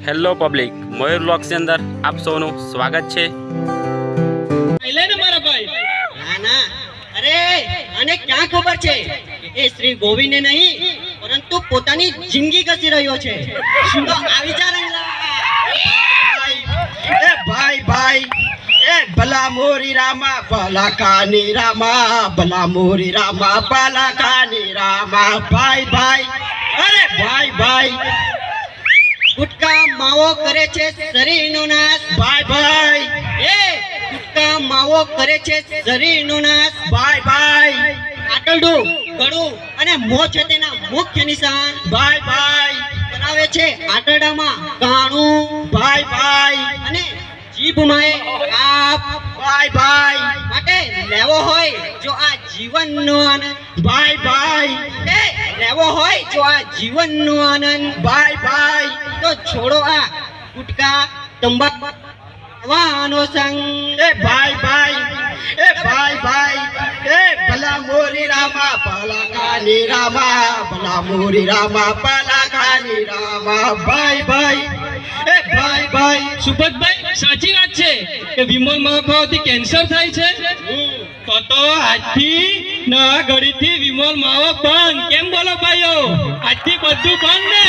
Hello public, મયુર વ્લોગ્સની અંદર આપ સૌનું સ્વાગત છે। ના ના, અરે આને ક્યાં ખબર છે એ શ્રી ગોવિંદને નહીં પરંતુ પોતાની જિંદગી ઘસી રહ્યો છે। તો આવી જા રંગલા। એ ભાઈ ભાઈ એ ભલા મોરી રામા ભલા કાની રામા ભલા મોરી રામા ભલા કાની રામા ભાઈ ભાઈ અરે ભાઈ ભાઈ ગુટકા માવો કરે છે શરીરનો નાશ। ભાઈ ભાઈ એ ગુટકા માવો કરે છે શરીરનો નાશ। ભાઈ ભાઈ આટરડું ગળું અને મોં છે તેના મુખ્ય નિશાન। ભાઈ ભાઈ બનાવે છે આટરડામાં કાણું। ભાઈ ભાઈ અને જીભમાં એ કાપ। ભાઈ ભાઈ માટે લેવો હોય જો આ જીવનનો આનંદ। ભાઈ ભાઈ એ લેવો હોય જો આ જીવનનો આનંદ। ભાઈ ભાઈ તો છોડો આ ગુટકા તંબાકુ વાનો સંગ। એ ભાઈ ભાઈ એ ભાઈ ભાઈ એ ભલા મોરી રામા ભલા કાની રામા ભલા મોરી રામા ભલા કાની રામા ભાઈ ભાઈ એ ભાઈ ભાઈ સુપતભાઈ, સાચી વાત છે કે વિમલ માવાથી કેન્સર થાય છે। તો આજથી નવા ઘડીથી વિમલ માવો બંધ। કેમ બોલો ભાઈઓ? આજથી બધું બંધ ને?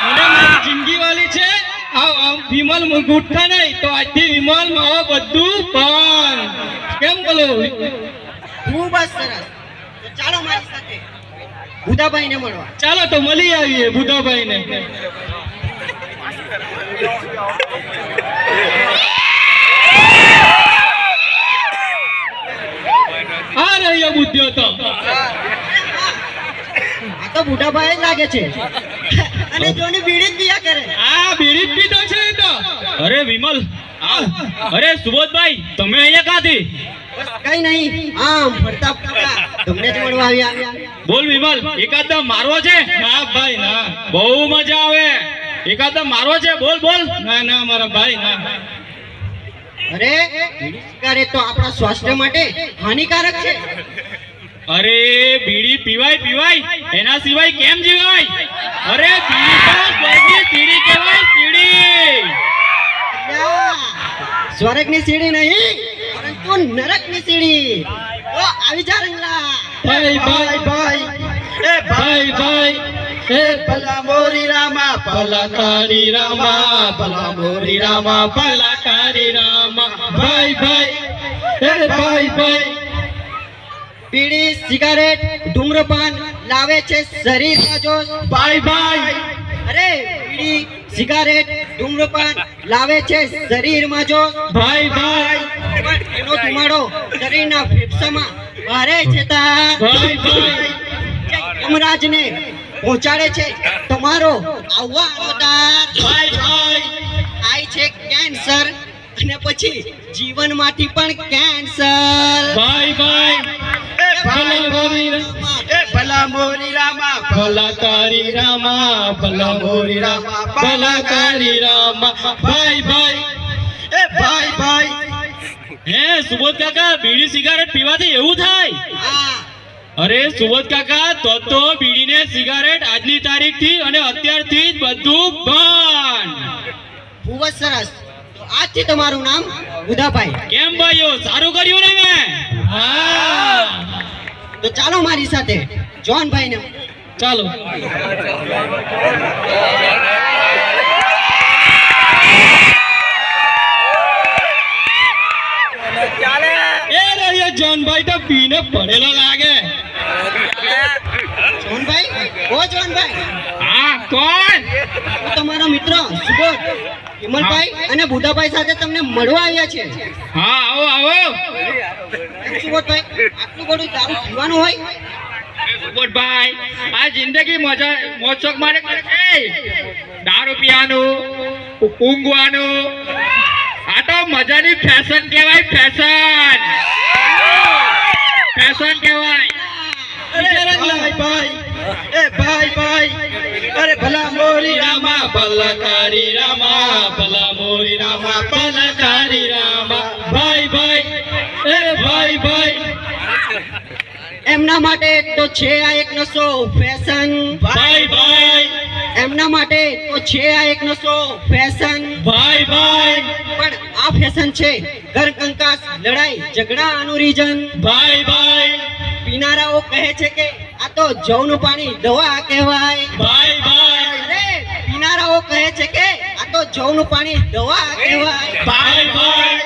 મને મારી જિંદગી વાળી છે વિમલ ગુઠ્ઠા નહીં, તો આજથી વિમલ માવો બધું બંધ। કેમ બોલો? ખૂબ જ સરસ। તો ચાલો મારી સાથે બુધાભાઈને મળવા। ચાલો તો મળી આવીએ બુધાભાઈને। આ રહ્યો બુદ્ધિઓ તો આ તો બુધાભાઈ જ લાગે છે અને જોની બીડી જ પિયા કરે। આ બીડી જ પીધો છે એ તો। અરે વિમલ, અરે સુબોધભાઈ, તમે અહીંયા કાથી? બસ કઈ નહીં, આમ ફરતા ફરતા તમને જ મળવા આવ્યા। બોલ વિમલ, એકાદમ મારવો છે? ના ભાઈ ના, બહુ મજા આવે। એકાદમ મારવો છે? બોલ બોલ। ના ના મારા ભાઈ ના। અરે બીડી સિગારેટ તો આપણા સ્વાસ્થ્ય માટે હાનિકારક છે। અરે બીડી પીવાય પીવાય, એના સિવાય કેમ જીવાય? અરે બીડી તો સ્વર્ગની સીડી કહેવાય, સીડી। સ્વર્ગની સીડી નહીં પરંતુ નરકની સીડી। તો આવી જા રંગલા। ભાઈ ભાઈ ભાઈ એ ભાઈ ભાઈ એ ભલા મોરી રામા ભલા કાની રામા ભલા મોરી રામા ભલા કાની રામા ભાઈ ભાઈ એ ભાઈ ભાઈ બીડી સિગારેટ ધૂમ્રપાન લાવે છે શરીરમાં જોશ। ભાઈ ભાઈ અરે બીડી સિગારેટ ધૂમ્રપાન લાવે છે શરીરમાં જોશ। ભાઈ ભાઈ પણ એનો ધુમાડો શરીરના ફેફસામાં ભારે ચેતા। ભાઈ ભાઈ યમરાજને પહોંચાડે છે તમારો આવવાનો તાર। ભાઈ ભાઈ આય છે કેન્સર અને પછી જીવનમાંથી પણ કેન્સર। ભાઈ ભાઈ એ ભાઈ ભાઈ એ ભલા મોરી રામા ભલા કાની રામા ભલા મોરી રામા ભલા કાની રામા ભાઈ ભાઈ એ ભાઈ ભાઈ હે સુબોધ કાકા, બીડી સિગારેટ પીવાથી એવું થાય? હા, અરે સુબોધ કાકા, તો બીડી ને સિગારેટ આજની તારીખથી અને અત્યારથી જ બધું બંધ। ખૂબ જ સરસ। તો આજથી તમારું નામ બુધાભાઈ। કેમ ભાઈઓ, સારું કર્યું ને મેં? હા તો ચાલો મારી સાથે જોનભાઈને। ચાલો। એ રહ્યો જોનભાઈ, તો પીને પડેલો લાગે। જોનભાઈ, ઓ જોનભાઈ, હા કોણ? હું તમારો મિત્ર સુબોધ વિમલભાઈ અને બુધાભાઈ સાથે તમને મળવા આવ્યા છે। હા આવો આવો। કેમ સુબોધભાઈ, આટલું બધું દારૂ પીવાનું હોય? સુબોધભાઈ, આ જિંદગી મોજ શોખ માટે કરે છે। દારૂ પીવાનું, ઊંઘવાનું, આ તો મજાની ફેશન કહેવાય, ફેશન ફેશન કહેવાય। ભાઈ ભાઈ એ ભાઈ ભાઈ અરે ભલા મોરી રામા ભલા કાની રામા ભલા મોરી રામા ભલા કાની રામા ભાઈ ભાઈ એ ભાઈ ભાઈ એમના માટે તો છે આ એક નશો ફેશન। ભાઈ ભાઈ એમના એમના માટે તો છે આ એક નશો ફેશન, ભાઈ ભાઈ પણ આ ફેશન છે ઘર કંકાસ, લડાઈ ઝઘડાનું રીઝન. ભાઈ ભાઈ પીનારાઓ કહે છે કે આ તો જવનું પાણી દવા કહેવાય. ભાઈ ભાઈ અરે પીનારાઓ કહે છે કે આ તો જવનું પાણી દવા કહેવાય. ભાઈ ભાઈ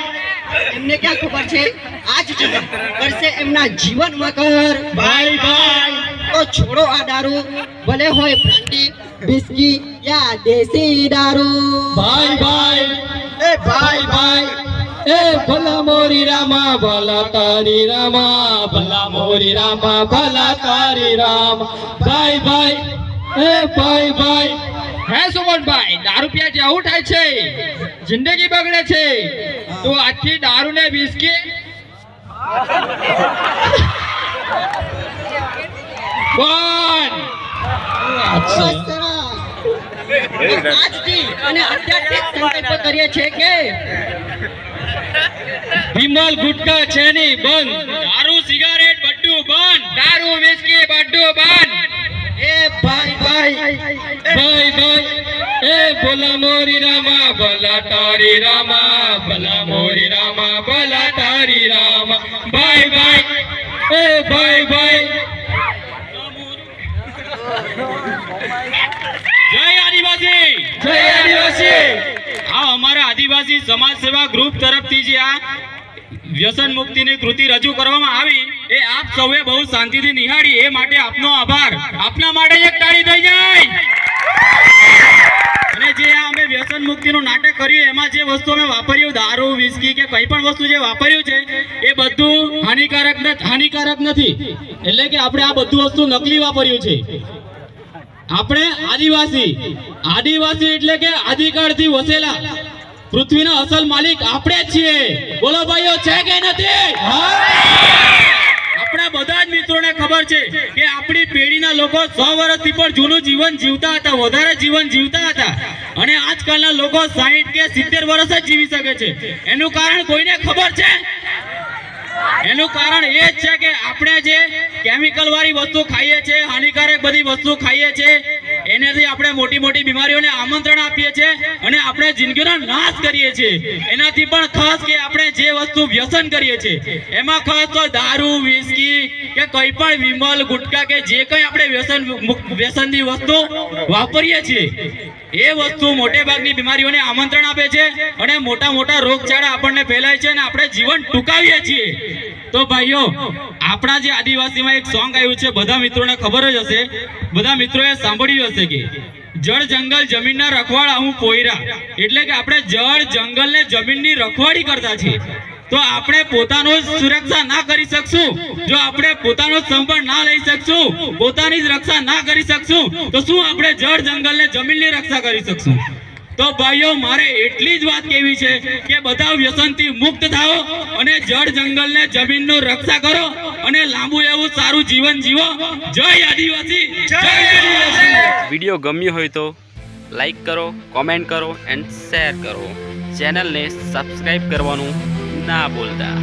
એમને ક્યાં ખબર છે આજ જગત કરશે એમના જીવનમાં કર. ભાઈ ભાઈ તો છોડો આ દારૂ, ભલે હોય બ્રાન્ડી, વિસ્કી યા દેશી દારૂ. ભાઈ ભાઈ એ ભાઈ ભાઈ એ ભલા મોરી રામા ભલા તારી રામા, ભલા મોરી રામા ભલા તારી રામ. ભાઈ ભાઈ એ ભાઈ ભાઈ હે સુમનભાઈ, દારૂ પીવાથી આવું થાય છે, જિંદગી બગડે છે. તો આજથી દારૂ ને વિસ્કી બંધ. આજથી અને અત્યારથી સંકલ્પ કરીએ છે કે વિમલ ગુટકા છેની બંધ, દારૂ સિગારેટ બધું બંધ, દારૂ વિસ્કી બધું બંધ. એ ભાઈ ભાઈ ભાઈ ભાઈ એ ભલા મોરી રામા ભલા તારી રામા, ભલા મોરી રામા ભલા તારી રામા. ભાઈ ભાઈ એ ભાઈ ભાઈ જય આદિવાસી, જય આદિવાસી. આ અમારા આદિવાસી સમાજ સેવા ગ્રુપ તરફથી જે આ વ્યસન મુક્તિની કૃતિ રજૂ કરવામાં આવી એ આપ સૌએ બહુ શાંતિથી નિહાળી, એ માટે આપનો આભાર. આપના માટે એક તાળી થઈ જાય. અને જે આ અમે વ્યસન મુક્તિનું નાટક કર્યું એમાં જે વસ્તુ અમે વાપર્યું, દારૂ વિસ્કી કે કંઈ પણ વસ્તુ જે વાપર્યું છે એ બધું હાનિકારક નથી. એટલે કે આપણે આ બધું વસ્તુ નકલી વાપર્યું છે. આપણે આદિવાસી એટલે કે આદિકાળથી વસેલા પૃથ્વીના અસલ માલિક આપણે જ છીએ. બોલો ભાઈઓ, છે કે નથી? આપણા બધા જ મિત્રોને ખબર છે કે આપણી પેઢીના લોકો 100 વર્ષથી પણ જૂનું જીવન જીવતા હતા, વધારે જીવન જીવતા હતા. અને આજકાલના લોકો 60 કે 70 વર્ષ જ જીવી શકે છે. એનું કારણ કોઈને ખબર છે? એનું કારણ એ જ છે કે આપણે જે કેમિકલ વાળી વસ્તુ ખાઈએ છીએ, હાનિકારક બધી વસ્તુ ખાઈએ છીએ, એનાથી આપણે મોટી મોટી બીમારીઓને આમંત્રણ આપીએ છીએ અને આપણે જિંદગીનો નાશ કરીએ છીએ. એનાથી પણ ખાસ કે આપણે જે વસ્તુ વ્યસન કરીએ છીએ એમાં ખાસ તો દારૂ, વિસ્કી કે કંઈ પણ વિમલ, ગુટકા કે જે કંઈ આપણે વ્યસનની વસ્તુ વાપરીએ છીએ એ વસ્તુ મોટે ભાગની બીમારીઓને આમંત્રણ આપે છે અને મોટા મોટા રોગચાળા આપણને ફેલાય છે અને આપણે જીવન ટૂંકાવીએ છીએ. તો ભાઈઓ, આપણા જે આદિવાસીમાં એક સોંગ આવ્યું છે, બધા મિત્રોને ખબર જ હશે, બધા મિત્રોએ સાંભળ્યું હશે કે જળ જંગલ જમીનના રખવાડા હું પોયરા. એટલે કે આપણે જળ જંગલ ને જમીનની રખવાડી કરતા છીએ. તો આપણે પોતાનો સુરક્ષા ના કરી શકશું, જો આપણે પોતાનો સંભાળ ના લઈ શકશું, પોતાની જ રક્ષા ના કરી શકશું, તો શું આપણે જળ જંગલ ને જમીનની રક્ષા કરી શકશું? તો ભાઈઓ, મારે એટલી જ વાત કહેવી છે કે બધા વ્યસનથી મુક્ત થાઓ અને જળ જંગલ ને જમીનનું રક્ષા કરો અને લાંબુ એવું સારું જીવન જીવો. જય આદિવાસી, જય આદિવાસી. વિડીયો ગમ્યો હોય તો લાઈક કરો, કોમેન્ટ કરો એન્ડ શેર કરો. ચેનલને સબસ્ક્રાઈબ કરવાનું ના ભૂલતા.